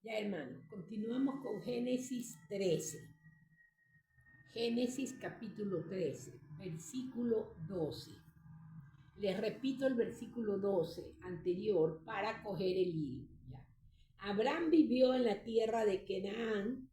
Ya, hermanos, continuamos con Génesis 13. Génesis capítulo 13, versículo 12. Les repito el versículo 12 anterior para coger el hilo. ¿Ya? Abraham vivió en la tierra de Canaán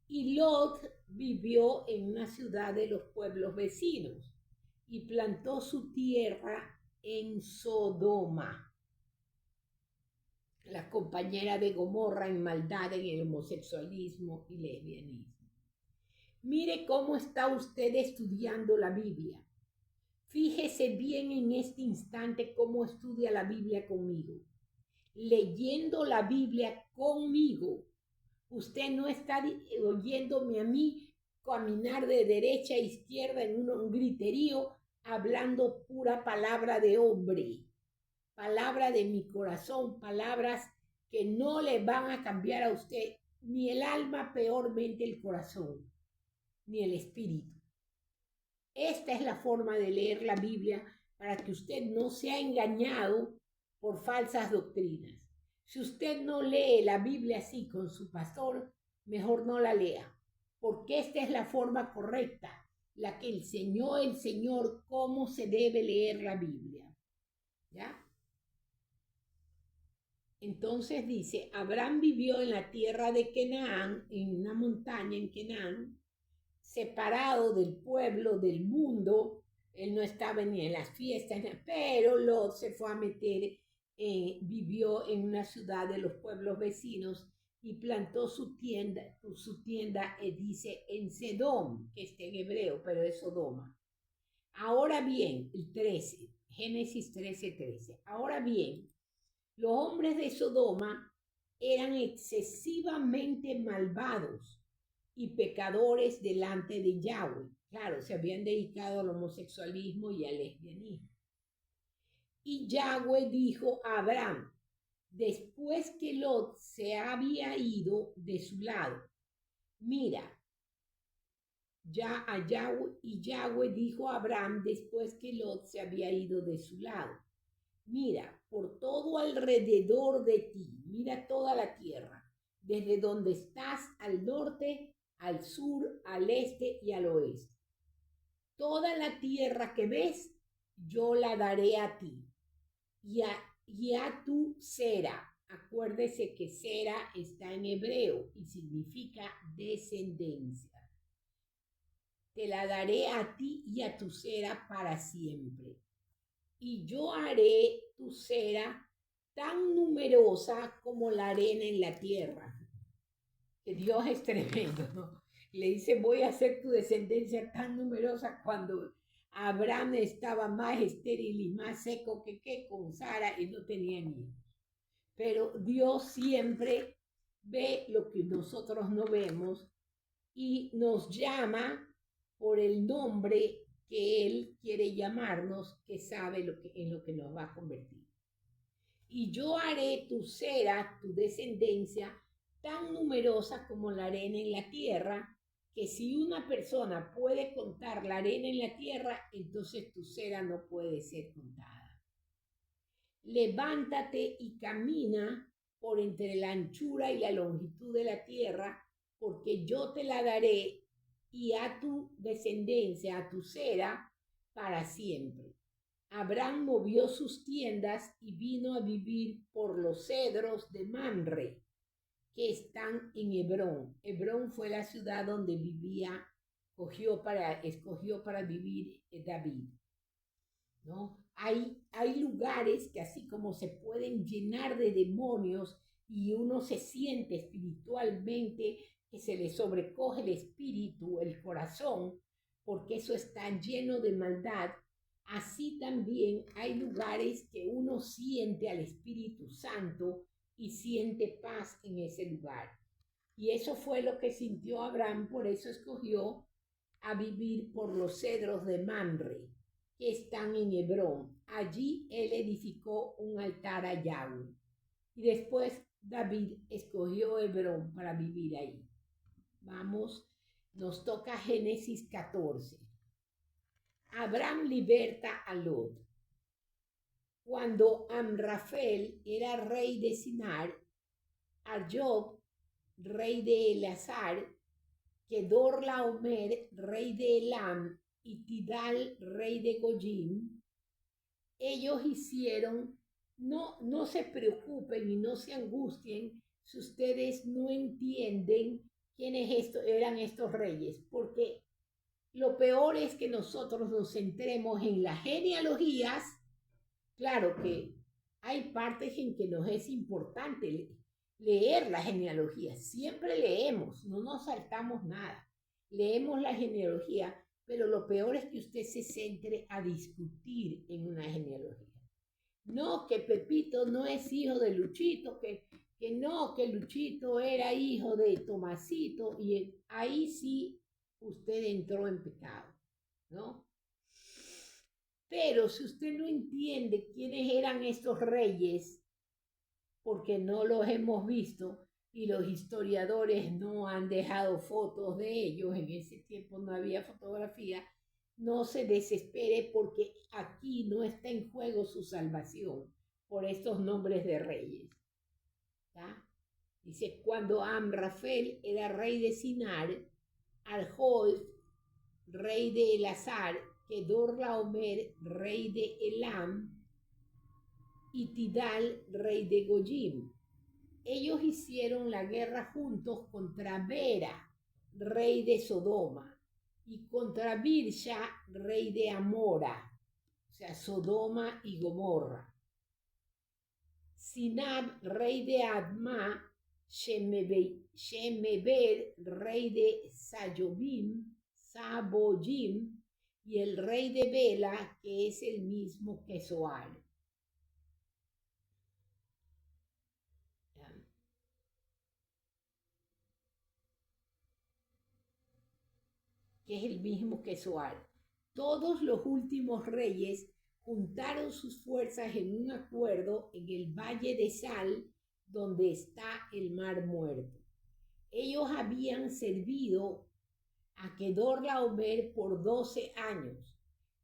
y Lot vivió en una ciudad de los pueblos vecinos y plantó su tierra en Sodoma, la compañera de Gomorra en maldad, en el homosexualismo y lesbianismo. Mire cómo está usted estudiando la Biblia. Fíjese bien en este instante cómo estudia la Biblia conmigo. Leyendo la Biblia conmigo. Usted no está oyéndome a mí caminar de derecha a izquierda en un griterío hablando pura palabra de hombre. Palabra de mi corazón, palabras que no le van a cambiar a usted ni el alma, peormente el corazón, ni el espíritu. Esta es la forma de leer la Biblia para que usted no sea engañado por falsas doctrinas. Si usted no lee la Biblia así con su pastor, mejor no la lea, porque esta es la forma correcta, la que enseñó el Señor cómo se debe leer la Biblia. ¿Ya? Entonces dice, Abraham vivió en la tierra de Canaán, en una montaña en Canaán, separado del pueblo, del mundo. Él no estaba ni en las fiestas, pero Lot se fue a meter, vivió en una ciudad de los pueblos vecinos y plantó su tienda, dice en Sedom, que está en hebreo, pero es Sodoma. Ahora bien, el 13, Génesis 13:13. Ahora bien, los hombres de Sodoma eran excesivamente malvados y pecadores delante de Yahweh. Claro, se habían dedicado al homosexualismo y al lesbianismo. Y Yahweh dijo a Abraham, después que Lot se había ido de su lado, mira, ya a Yahweh, y Yahweh dijo a Abraham después que Lot se había ido de su lado, mira, por todo alrededor de ti, mira toda la tierra, desde donde estás al norte, al sur, al este y al oeste. Toda la tierra que ves, yo la daré a ti y a tu Sera. Acuérdese que Sera está en hebreo y significa descendencia. Te la daré a ti y a tu Sera para siempre. Y yo haré tu Sera tan numerosa como la arena en la tierra. Que Dios es tremendo, ¿no? Le dice, voy a hacer tu descendencia tan numerosa cuando Abraham estaba más estéril y más seco que con Sara y no tenía hijos. Pero Dios siempre ve lo que nosotros no vemos y nos llama por el nombre que Él quiere llamarnos, que sabe en lo que nos va a convertir. Y yo haré tu Sera, tu descendencia, tan numerosa como la arena en la tierra, que si una persona puede contar la arena en la tierra, entonces tu Sera no puede ser contada. Levántate y camina por entre la anchura y la longitud de la tierra, porque yo te la daré y a tu descendencia, a tu Sera, para siempre. Abraham movió sus tiendas y vino a vivir por los cedros de Mamre, que están en Hebrón. Hebrón fue la ciudad donde escogió para vivir David. ¿No? Hay lugares que así como se pueden llenar de demonios y uno se siente espiritualmente que se le sobrecoge el espíritu, el corazón, porque eso está lleno de maldad. Así también hay lugares que uno siente al Espíritu Santo y siente paz en ese lugar. Y eso fue lo que sintió Abraham, por eso escogió a vivir por los cedros de Mamre, que están en Hebrón. Allí él edificó un altar a Yahweh. Y después David escogió Hebrón para vivir ahí. Vamos, nos toca Génesis 14. Abraham liberta a Lot. Cuando Amrafel era rey de Sinar, Arjob rey de Elazar, Kedorlaomer, rey de Elam, y Tidal, rey de Goyim. Ellos hicieron, no se preocupen y no se angustien si ustedes no entienden quiénes eran estos reyes, porque lo peor es que nosotros nos centremos en las genealogías. Claro que hay partes en que nos es importante leer la genealogía. Siempre leemos, no nos saltamos nada. Leemos la genealogía, pero lo peor es que usted se centre a discutir en una genealogía. No, que Pepito no es hijo de Luchito, que Luchito era hijo de Tomasito, y ahí sí usted entró en pecado, ¿no? Pero si usted no entiende quiénes eran estos reyes, porque no los hemos visto y los historiadores no han dejado fotos de ellos, en ese tiempo no había fotografía, no se desespere porque aquí no está en juego su salvación por estos nombres de reyes. ¿Ya? Dice, cuando Amrafel era rey de Sinar, Arjof, rey de Elazar, Kedorlaomer, rey de Elam, y Tidal, rey de Goyim. Ellos hicieron la guerra juntos contra Bera, rey de Sodoma, y contra Birsha, rey de Amora, o sea, Sodoma y Gomorra. Sinab, rey de Adma, Shemeber, rey de Sabojim, y el rey de Bela, que es el mismo que Zoar. Que es el mismo que Zoar. Todos los últimos reyes juntaron sus fuerzas en un acuerdo en el valle de Sal, donde está el mar muerto. Ellos habían servido a Kedorlaomer por 12 años,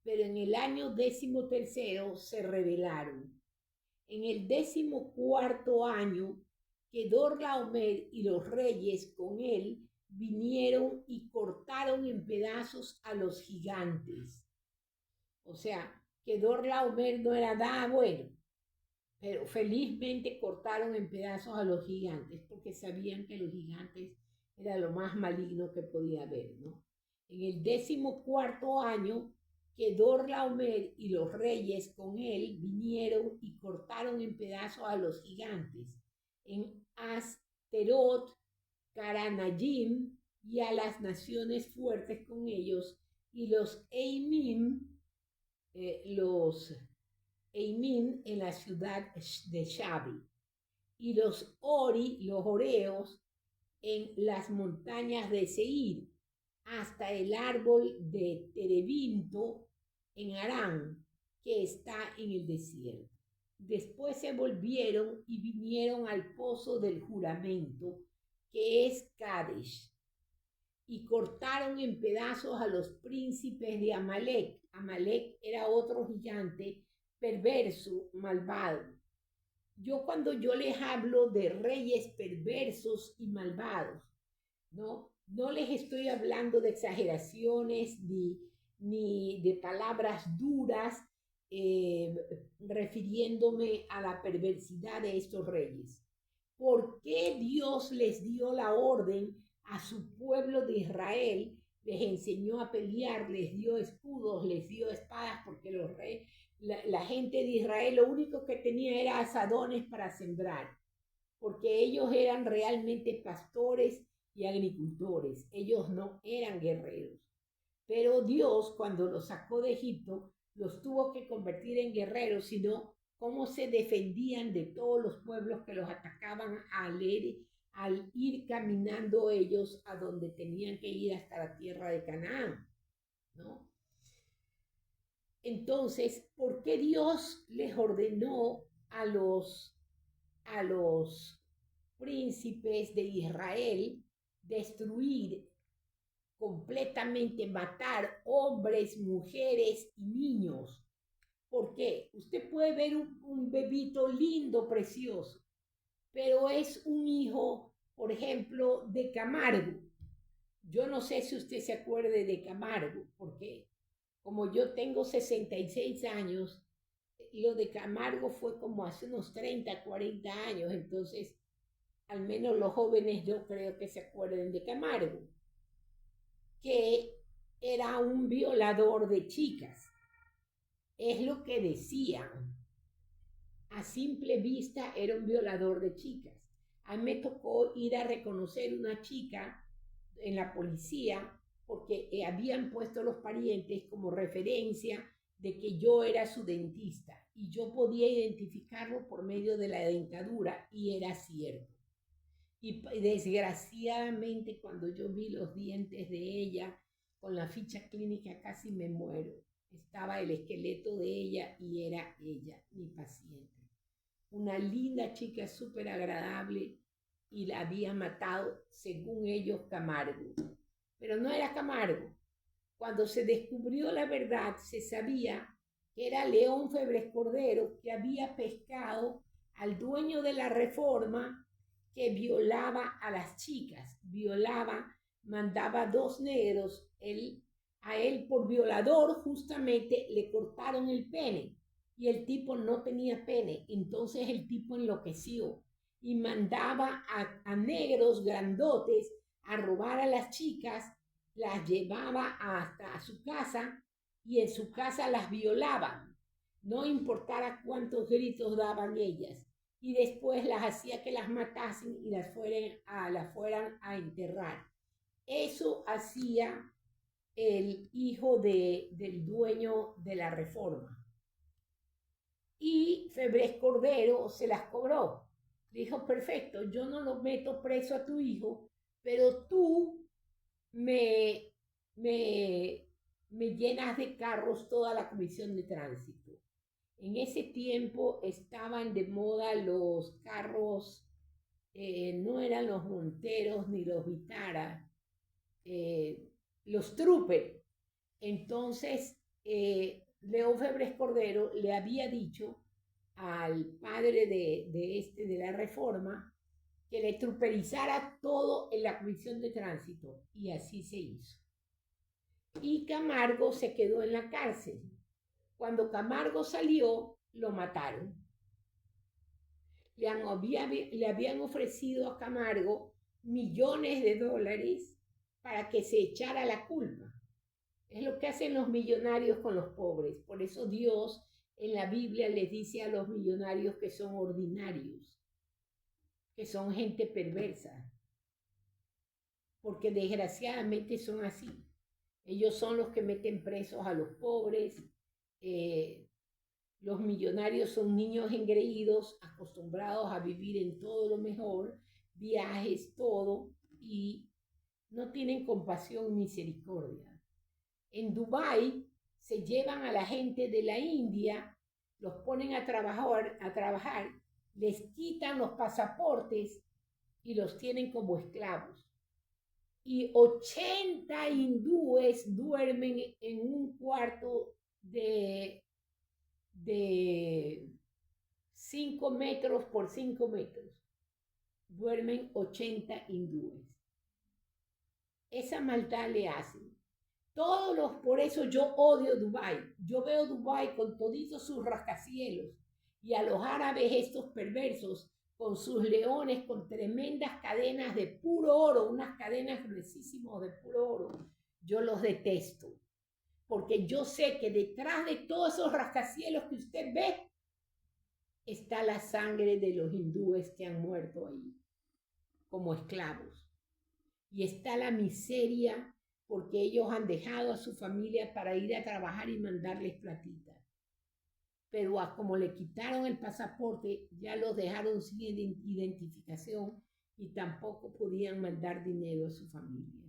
pero en el año 13 se rebelaron. En el 14 año, Kedorlaomer y los reyes con él vinieron y cortaron en pedazos a los gigantes. O sea, Kedorlaomer no era nada bueno, pero felizmente cortaron en pedazos a los gigantes porque sabían que los gigantes era lo más maligno que podía haber, ¿no? En el 14 año, Kedorlaomer y los reyes con él vinieron y cortaron en pedazos a los gigantes en Asterot, Karanayim, y a las naciones fuertes con ellos, y los Eimim en la ciudad de Shabi, y los Oreos, en las montañas de Seir, hasta el árbol de Terebinto en Arán, que está en el desierto. Después se volvieron y vinieron al pozo del juramento, que es Kadesh, y cortaron en pedazos a los príncipes de Amalek. Amalek era otro gigante perverso, malvado. Cuando yo les hablo de reyes perversos y malvados, no les estoy hablando de exageraciones ni de palabras duras, refiriéndome a la perversidad de estos reyes. ¿Por qué Dios les dio la orden a su pueblo de Israel? Les enseñó a pelear, les dio escudos, les dio espadas, porque los reyes, la gente de Israel lo único que tenía era azadones para sembrar, porque ellos eran realmente pastores y agricultores, ellos no eran guerreros. Pero Dios, cuando los sacó de Egipto, los tuvo que convertir en guerreros, sino cómo se defendían de todos los pueblos que los atacaban al ir caminando ellos a donde tenían que ir hasta la tierra de Canaán, ¿no? Entonces, ¿por qué Dios les ordenó a los príncipes de Israel destruir completamente, matar hombres, mujeres y niños? ¿Por qué? Usted puede ver un bebito lindo, precioso, pero es un hijo por ejemplo, de Camargo. Yo no sé si usted se acuerde de Camargo, porque como yo tengo 66 años, lo de Camargo fue como hace unos 30, 40 años, entonces al menos los jóvenes yo creo que se acuerden de Camargo, que era un violador de chicas. Es lo que decían. A simple vista era un violador de chicas. A mí me tocó ir a reconocer una chica en la policía porque habían puesto los parientes como referencia de que yo era su dentista y yo podía identificarlo por medio de la dentadura y era cierto. Y desgraciadamente cuando yo vi los dientes de ella con la ficha clínica casi me muero. Estaba el esqueleto de ella y era ella, mi paciente. Una linda chica súper agradable y la había matado, según ellos, Camargo. Pero no era Camargo. Cuando se descubrió la verdad, se sabía que era León Febres Cordero, que había pescado al dueño de la Reforma, que violaba a las chicas, mandaba 2 negros, a él por violador justamente le cortaron el pene y el tipo no tenía pene, entonces el tipo enloqueció y mandaba a negros grandotes a robar a las chicas, las llevaba hasta a su casa y en su casa las violaban, no importara cuántos gritos daban ellas, y después las hacía que las matasen y las fueran a enterrar. Eso hacía el hijo del dueño de la Reforma. Y Febres Cordero se las cobró. Dijo, perfecto, yo no lo meto preso a tu hijo, pero tú me llenas de carros toda la comisión de tránsito. En ese tiempo estaban de moda los carros, no eran los Monteros ni los Vitara, los Trooper. Entonces, León Febres Cordero le había dicho al padre de la Reforma que le truperizara todo en la comisión de tránsito, y así se hizo. Y Camargo se quedó en la cárcel. Cuando Camargo salió, lo mataron. Le habían ofrecido a Camargo millones de dólares para que se echara la culpa. Es lo que hacen los millonarios con los pobres. Por eso Dios en la Biblia les dice a los millonarios que son ordinarios, que son gente perversa, porque desgraciadamente son así. Ellos son los que meten presos a los pobres. Los millonarios son niños engreídos, acostumbrados a vivir en todo lo mejor, viajes, todo, y no tienen compasión ni misericordia. En Dubái se llevan a la gente de la India, los ponen a trabajar, les quitan los pasaportes y los tienen como esclavos. Y 80 hindúes duermen en un cuarto de 5 metros por 5 metros. Duermen 80 hindúes. Esa maldad le hacen. Por eso yo odio Dubái. Yo veo Dubái con toditos sus rascacielos y a los árabes estos perversos con sus leones con tremendas cadenas de puro oro, unas cadenas gruesísimas de puro oro. Yo los detesto, porque yo sé que detrás de todos esos rascacielos que usted ve está la sangre de los hindúes que han muerto ahí como esclavos. Y está la miseria porque ellos han dejado a su familia para ir a trabajar y mandarles platita. Pero como le quitaron el pasaporte, ya los dejaron sin identificación y tampoco podían mandar dinero a su familia.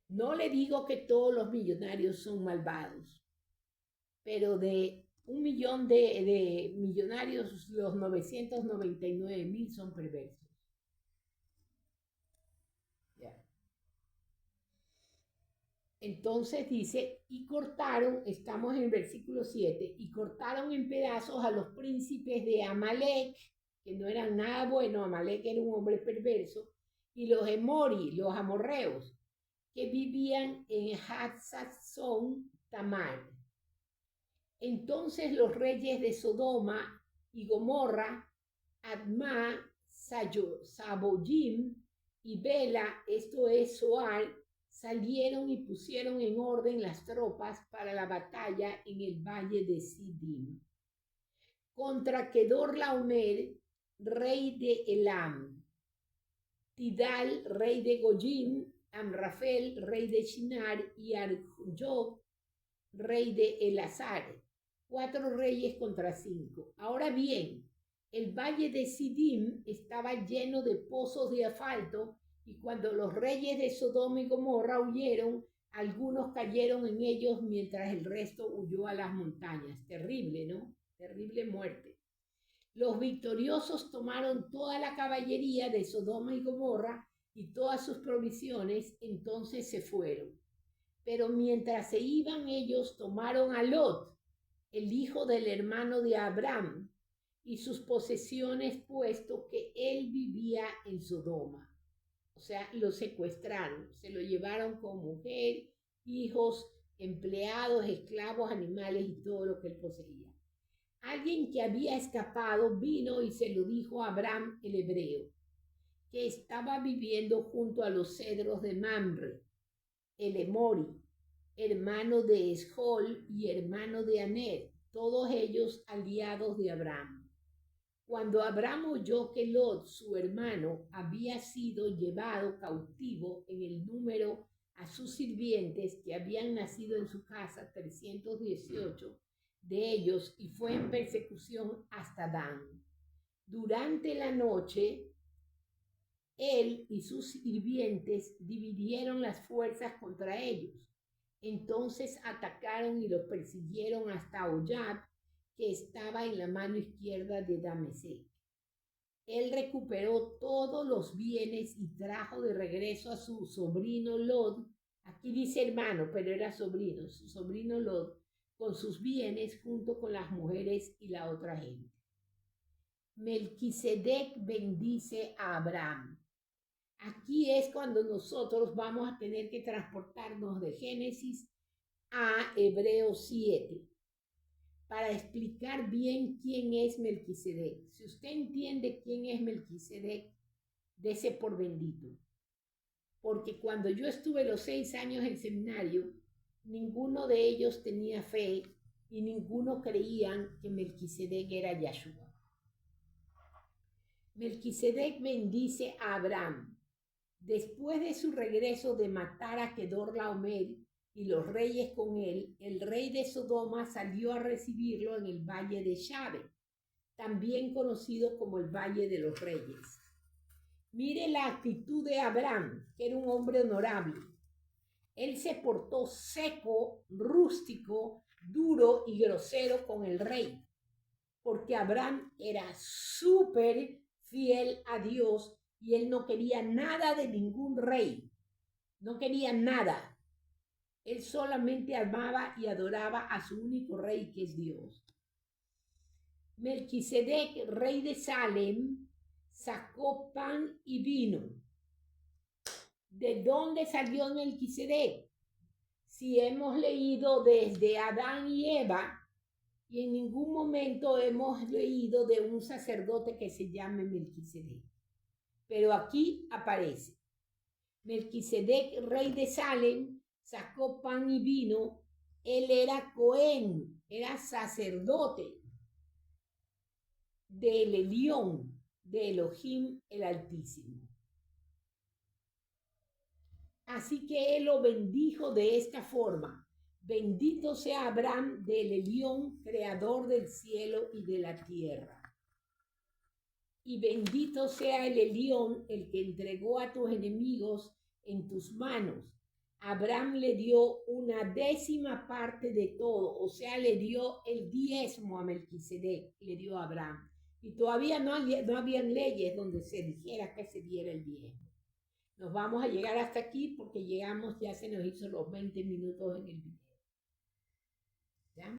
No le digo que todos los millonarios son malvados, pero de 1 millón de millonarios, los 999,000 son perversos. Entonces dice, y cortaron, estamos en el versículo 7, y cortaron en pedazos a los príncipes de Amalek, que no eran nada buenos. Amalek era un hombre perverso. Y los Emori, los amorreos, que vivían en Hatzazón Tamar. Entonces los reyes de Sodoma y Gomorra, Admá, Saboyim y Bela, esto es Zoar, salieron y pusieron en orden las tropas para la batalla en el valle de Sidim contra Kedorlaomer, rey de Elam, Tidal, rey de Goyim, Amrafel, rey de Shinar, y Arjob, rey de Elazar. 4 reyes contra 5. Ahora bien, el valle de Sidim estaba lleno de pozos de asfalto, y cuando los reyes de Sodoma y Gomorra huyeron, algunos cayeron en ellos mientras el resto huyó a las montañas. Terrible, ¿no? Terrible muerte. Los victoriosos tomaron toda la caballería de Sodoma y Gomorra y todas sus provisiones, entonces se fueron. Pero mientras se iban ellos, tomaron a Lot, el hijo del hermano de Abraham, y sus posesiones, puesto que él vivía en Sodoma. O sea, lo secuestraron, se lo llevaron con mujer, hijos, empleados, esclavos, animales y todo lo que él poseía. Alguien que había escapado vino y se lo dijo a Abraham el hebreo, que estaba viviendo junto a los cedros de Mamre, el Emori, hermano de Escol y hermano de Aner, todos ellos aliados de Abraham. Cuando Abraham oyó que Lot, su hermano, había sido llevado cautivo en el número a sus sirvientes, que habían nacido en su casa 318 de ellos, y fue en persecución hasta Dan. Durante la noche, él y sus sirvientes dividieron las fuerzas contra ellos. Entonces atacaron y los persiguieron hasta Oyab, que estaba en la mano izquierda de Damesek. Él recuperó todos los bienes y trajo de regreso a su sobrino Lot. Aquí dice hermano, pero era sobrino, su sobrino Lot, con sus bienes junto con las mujeres y la otra gente. Melquisedec bendice a Abraham. Aquí es cuando nosotros vamos a tener que transportarnos de Génesis a Hebreos 7 para explicar bien quién es Melquisedec. Si usted entiende quién es Melquisedec, dese por bendito. Porque cuando yo estuve los 6 años en seminario, ninguno de ellos tenía fe y ninguno creían que Melquisedec era Yahshua. Melquisedec bendice a Abraham. Después de su regreso de matar a Kedorlaomer y los reyes con él, el rey de Sodoma salió a recibirlo en el valle de Shabe, también conocido como el Valle de los Reyes. Mire la actitud de Abraham, que era un hombre honorable. Él se portó seco, rústico, duro y grosero con el rey, porque Abraham era súper fiel a Dios y él no quería nada de ningún rey. No quería nada. Él solamente amaba y adoraba a su único rey, que es Dios. Melquisedec, rey de Salem, sacó pan y vino. ¿De dónde salió Melquisedec? Si hemos leído desde Adán y Eva, y en ningún momento hemos leído de un sacerdote que se llame Melquisedec. Pero aquí aparece. Melquisedec, rey de Salem, sacó pan y vino. Él era Cohen, era sacerdote del Elión, de Elohim el Altísimo. Así que él lo bendijo de esta forma: bendito sea Abraham del Elión, creador del cielo y de la tierra. Y bendito sea el Elión, el que entregó a tus enemigos en tus manos. Abraham le dio 1/10 parte de todo, o sea, le dio el 10º a Melquisedec, le dio a Abraham. Y todavía no habían leyes donde se dijera que se diera el 10º. Nos vamos a llegar hasta aquí porque llegamos, ya se nos hizo los 20 minutos en el video.